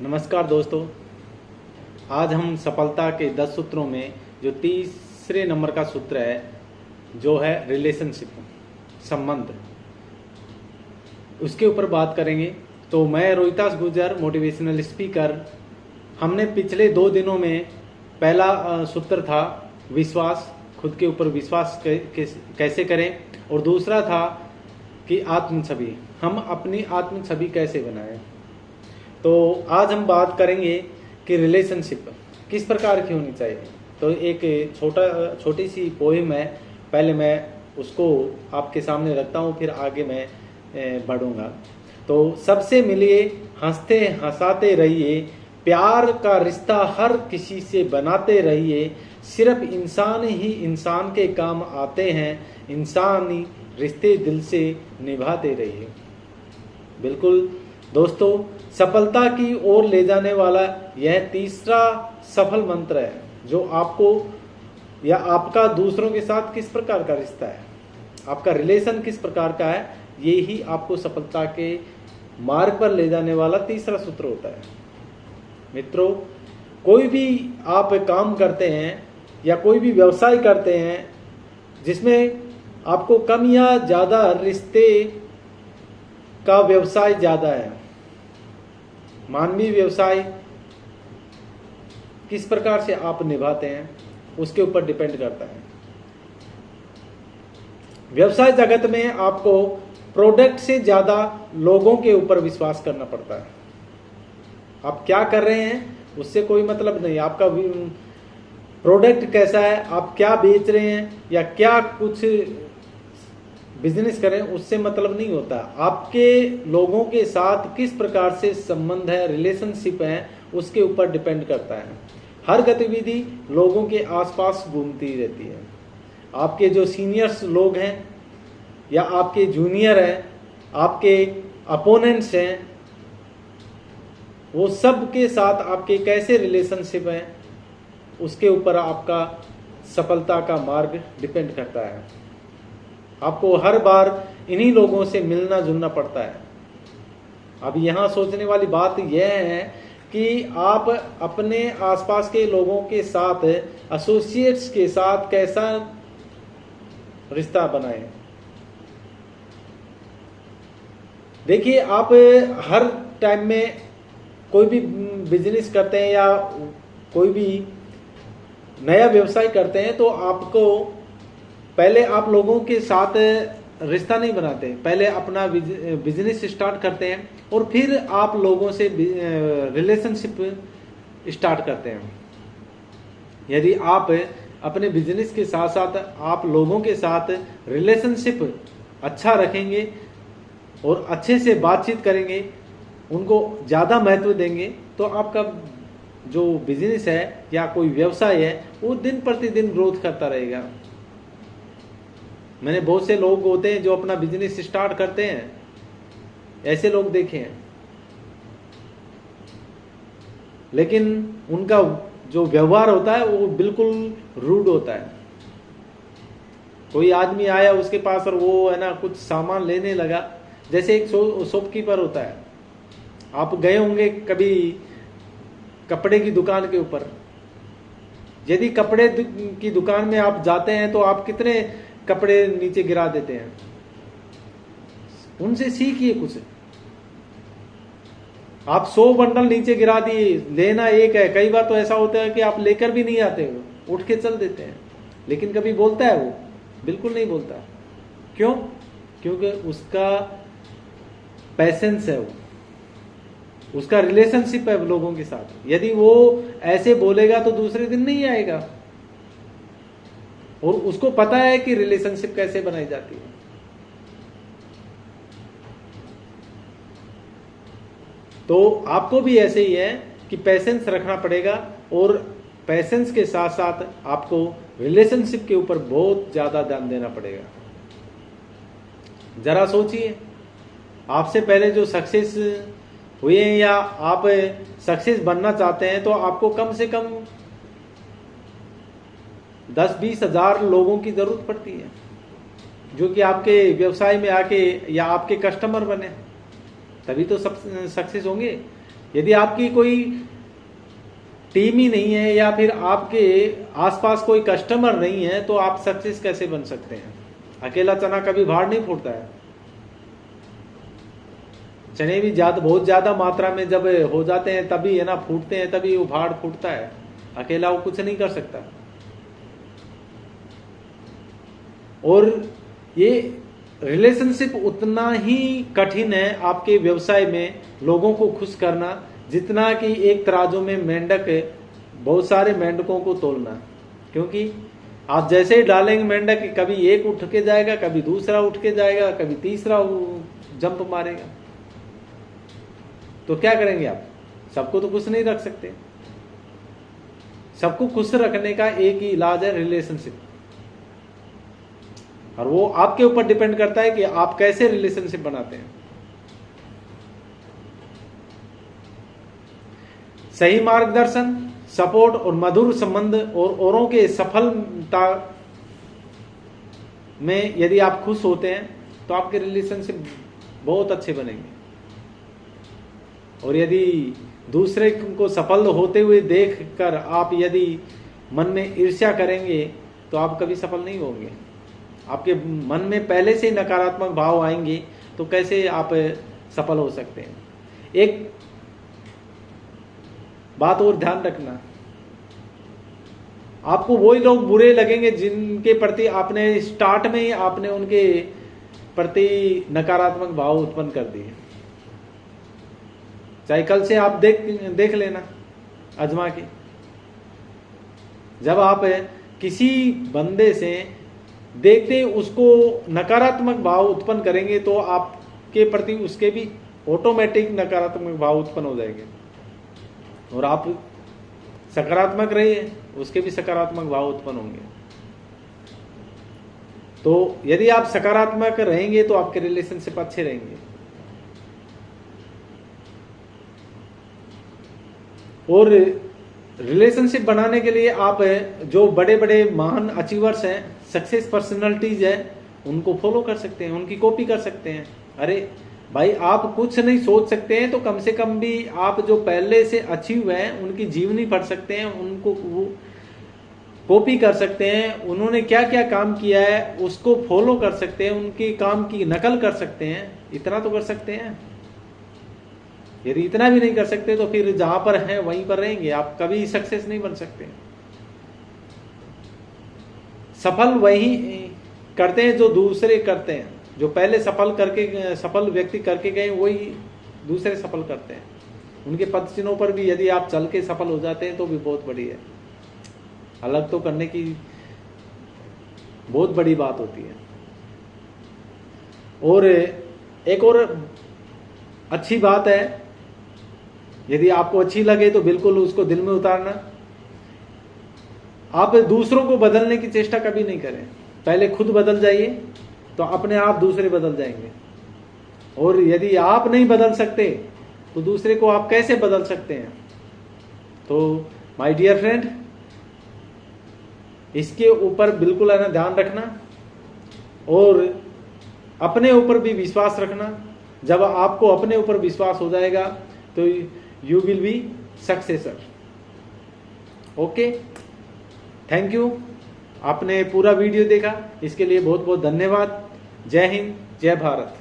नमस्कार दोस्तों। आज हम सफलता के 10 सूत्रों में जो तीसरे नंबर का सूत्र है जो है रिलेशनशिप, संबंध, उसके ऊपर बात करेंगे। तो मैं रोहितास गुर्जर, मोटिवेशनल स्पीकर। हमने पिछले 2 दिनों में पहला सूत्र था विश्वास, खुद के ऊपर विश्वास कैसे करें, और दूसरा था कि आत्म छवि, हम अपनी आत्म छवि कैसे बनाएं। तो आज हम बात करेंगे कि रिलेशनशिप किस प्रकार की होनी चाहिए। तो एक छोटी सी पोएम है, पहले मैं उसको आपके सामने रखता हूँ, फिर आगे मैं बढ़ूंगा। तो सबसे मिलिए, हंसते हंसाते रहिए, प्यार का रिश्ता हर किसी से बनाते रहिए, सिर्फ इंसान ही इंसान के काम आते हैं, इंसानी रिश्ते दिल से निभाते रहिए। बिल्कुल दोस्तों, सफलता की ओर ले जाने वाला यह तीसरा सफल मंत्र है जो आपको या आपका दूसरों के साथ किस प्रकार का रिश्ता है, आपका रिलेशन किस प्रकार का है, ये ही आपको सफलता के मार्ग पर ले जाने वाला तीसरा सूत्र होता है। मित्रों, कोई भी आप काम करते हैं या कोई भी व्यवसाय करते हैं जिसमें आपको कम या ज़्यादा रिश्ते का व्यवसाय ज़्यादा है, मानवीय व्यवसाय किस प्रकार से आप निभाते हैं उसके ऊपर डिपेंड करता है। व्यवसाय जगत में आपको प्रोडक्ट से ज्यादा लोगों के ऊपर विश्वास करना पड़ता है। आप क्या कर रहे हैं उससे कोई मतलब नहीं, आपका प्रोडक्ट कैसा है, आप क्या बेच रहे हैं या क्या कुछ बिजनेस करें, उससे मतलब नहीं होता। आपके लोगों के साथ किस प्रकार से संबंध है, रिलेशनशिप है, उसके ऊपर डिपेंड करता है। हर गतिविधि लोगों के आसपास घूमती रहती है। आपके जो सीनियर्स लोग हैं या आपके जूनियर हैं, आपके अपोनेंट्स हैं, वो सब के साथ आपके कैसे रिलेशनशिप है उसके ऊपर आपका सफलता का मार्ग डिपेंड करता है। आपको हर बार इन्हीं लोगों से मिलना जुलना पड़ता है। अब यहाँ सोचने वाली बात यह है कि आप अपने आसपास के लोगों के साथ, एसोसिएट्स के साथ कैसा रिश्ता बनाएं। देखिए, आप हर टाइम में कोई भी बिजनेस करते हैं या कोई भी नया व्यवसाय करते हैं तो आपको पहले आप लोगों के साथ रिश्ता नहीं बनाते, पहले अपना बिजनेस स्टार्ट करते हैं और फिर आप लोगों से रिलेशनशिप स्टार्ट करते हैं। यदि आप अपने बिजनेस के साथ साथ आप लोगों के साथ रिलेशनशिप अच्छा रखेंगे और अच्छे से बातचीत करेंगे, उनको ज़्यादा महत्व देंगे, तो आपका जो बिजनेस है या कोई व्यवसाय है वो दिन प्रतिदिन ग्रोथ करता रहेगा। मैंने बहुत से लोग होते हैं जो अपना बिजनेस स्टार्ट करते हैं, ऐसे लोग देखे हैं, लेकिन उनका जो व्यवहार होता है वो बिल्कुल रूड होता है। कोई आदमी आया उसके पास और वो है ना कुछ सामान लेने लगा, जैसे एक शॉपकीपर होता है। आप गए होंगे कभी कपड़े की दुकान के ऊपर, यदि कपड़े की दुकान में आप जाते हैं तो आप कितने कपड़े नीचे गिरा देते हैं। उनसे सीखिए कुछ। आप 100 बंडल नीचे गिरा दिए, लेना एक है। कई बार तो ऐसा होता है कि आप लेकर भी नहीं आते हो, उठ के चल देते हैं, लेकिन कभी बोलता है वो? बिल्कुल नहीं बोलता। क्यों? क्योंकि उसका पैसेंस है, वो उसका रिलेशनशिप है लोगों के साथ। यदि वो ऐसे बोलेगा तो दूसरे दिन नहीं आएगा, और उसको पता है कि रिलेशनशिप कैसे बनाई जाती है। तो आपको भी ऐसे ही है कि पेशेंस रखना पड़ेगा, और पेशेंस के साथ साथ आपको रिलेशनशिप के ऊपर बहुत ज्यादा ध्यान देना पड़ेगा। जरा सोचिए, आपसे पहले जो सक्सेस हुए हैं या आप सक्सेस बनना चाहते हैं तो आपको कम से कम 10-20 हजार लोगों की जरूरत पड़ती है जो कि आपके व्यवसाय में आके या आपके कस्टमर बने, तभी तो सब सक्सेस होंगे। यदि आपकी कोई टीम ही नहीं है या फिर आपके आसपास कोई कस्टमर नहीं है तो आप सक्सेस कैसे बन सकते हैं? अकेला चना कभी भाड़ नहीं फूटता है। चने भी बहुत ज्यादा मात्रा में जब हो जाते हैं तभी है ना फूटते हैं, तभी वो भाड़ फूटता है। अकेला वो कुछ नहीं कर सकता। और ये रिलेशनशिप उतना ही कठिन है आपके व्यवसाय में लोगों को खुश करना जितना कि एक तराजू में मेंढक बहुत सारे मेंढकों को तोलना। क्योंकि आप जैसे ही डालेंगे मेंढक, कभी एक उठ के जाएगा, कभी दूसरा उठ के जाएगा, कभी तीसरा जंप मारेगा। तो क्या करेंगे आप? सबको तो खुश नहीं रख सकते। सबको खुश रखने का एक ही इलाज है रिलेशनशिप, और वो आपके ऊपर डिपेंड करता है कि आप कैसे रिलेशनशिप बनाते हैं। सही मार्गदर्शन, सपोर्ट और मधुर संबंध और औरों के सफलता में यदि आप खुश होते हैं तो आपके रिलेशनशिप बहुत अच्छे बनेंगे। और यदि दूसरे को सफल होते हुए देखकर आप यदि मन में ईर्ष्या करेंगे तो आप कभी सफल नहीं होंगे। आपके मन में पहले से नकारात्मक भाव आएंगे तो कैसे आप सफल हो सकते हैं? एक बात और ध्यान रखना, आपको वही लोग बुरे लगेंगे जिनके प्रति आपने स्टार्ट में ही आपने उनके प्रति नकारात्मक भाव उत्पन्न कर दिए। चाहे कल से आप देख लेना आजमा के, जब आप किसी बंदे से देखते उसको नकारात्मक भाव उत्पन्न करेंगे तो आपके प्रति उसके भी ऑटोमेटिक नकारात्मक भाव उत्पन्न हो जाएंगे। और आप सकारात्मक रहिए, उसके भी सकारात्मक भाव उत्पन्न होंगे। तो यदि आप सकारात्मक रहेंगे तो आपके रिलेशनशिप अच्छे रहेंगे। और रिलेशनशिप बनाने के लिए आप जो बड़े बड़े महान अचीवर्स हैं, सक्सेस पर्सनालिटीज हैं, उनको फॉलो कर सकते हैं, उनकी कॉपी कर सकते हैं। अरे भाई, आप कुछ नहीं सोच सकते हैं तो कम से कम भी आप जो पहले से अचीव हैं उनकी जीवनी पढ़ सकते हैं, उनको वो कॉपी कर सकते हैं। उन्होंने क्या क्या काम किया है उसको फॉलो कर सकते हैं, उनके काम की नकल कर सकते हैं। इतना तो कर सकते हैं। यदि इतना भी नहीं कर सकते तो फिर जहां पर हैं वहीं पर रहेंगे, आप कभी सक्सेस नहीं बन सकते। सफल वही करते हैं जो दूसरे करते हैं। जो पहले सफल व्यक्ति करके गए वही दूसरे सफल करते हैं। उनके पद चिन्हों पर भी यदि आप चल के सफल हो जाते हैं तो भी बहुत बड़ी है। अलग तो करने की बहुत बड़ी बात होती है। और एक और अच्छी बात है, यदि आपको अच्छी लगे तो बिल्कुल उसको दिल में उतारना। आप दूसरों को बदलने की चेष्टा कभी नहीं करें, पहले खुद बदल जाइए तो अपने आप दूसरे बदल जाएंगे। और यदि आप नहीं बदल सकते तो दूसरे को आप कैसे बदल सकते हैं? तो माय डियर फ्रेंड, इसके ऊपर बिल्कुल है ना ध्यान रखना और अपने ऊपर भी विश्वास रखना। जब आपको अपने ऊपर विश्वास हो जाएगा तो you will be successor. Okay, thank you. आपने पूरा वीडियो देखा, इसके लिए बहुत बहुत धन्यवाद। जय हिंद, जय भारत।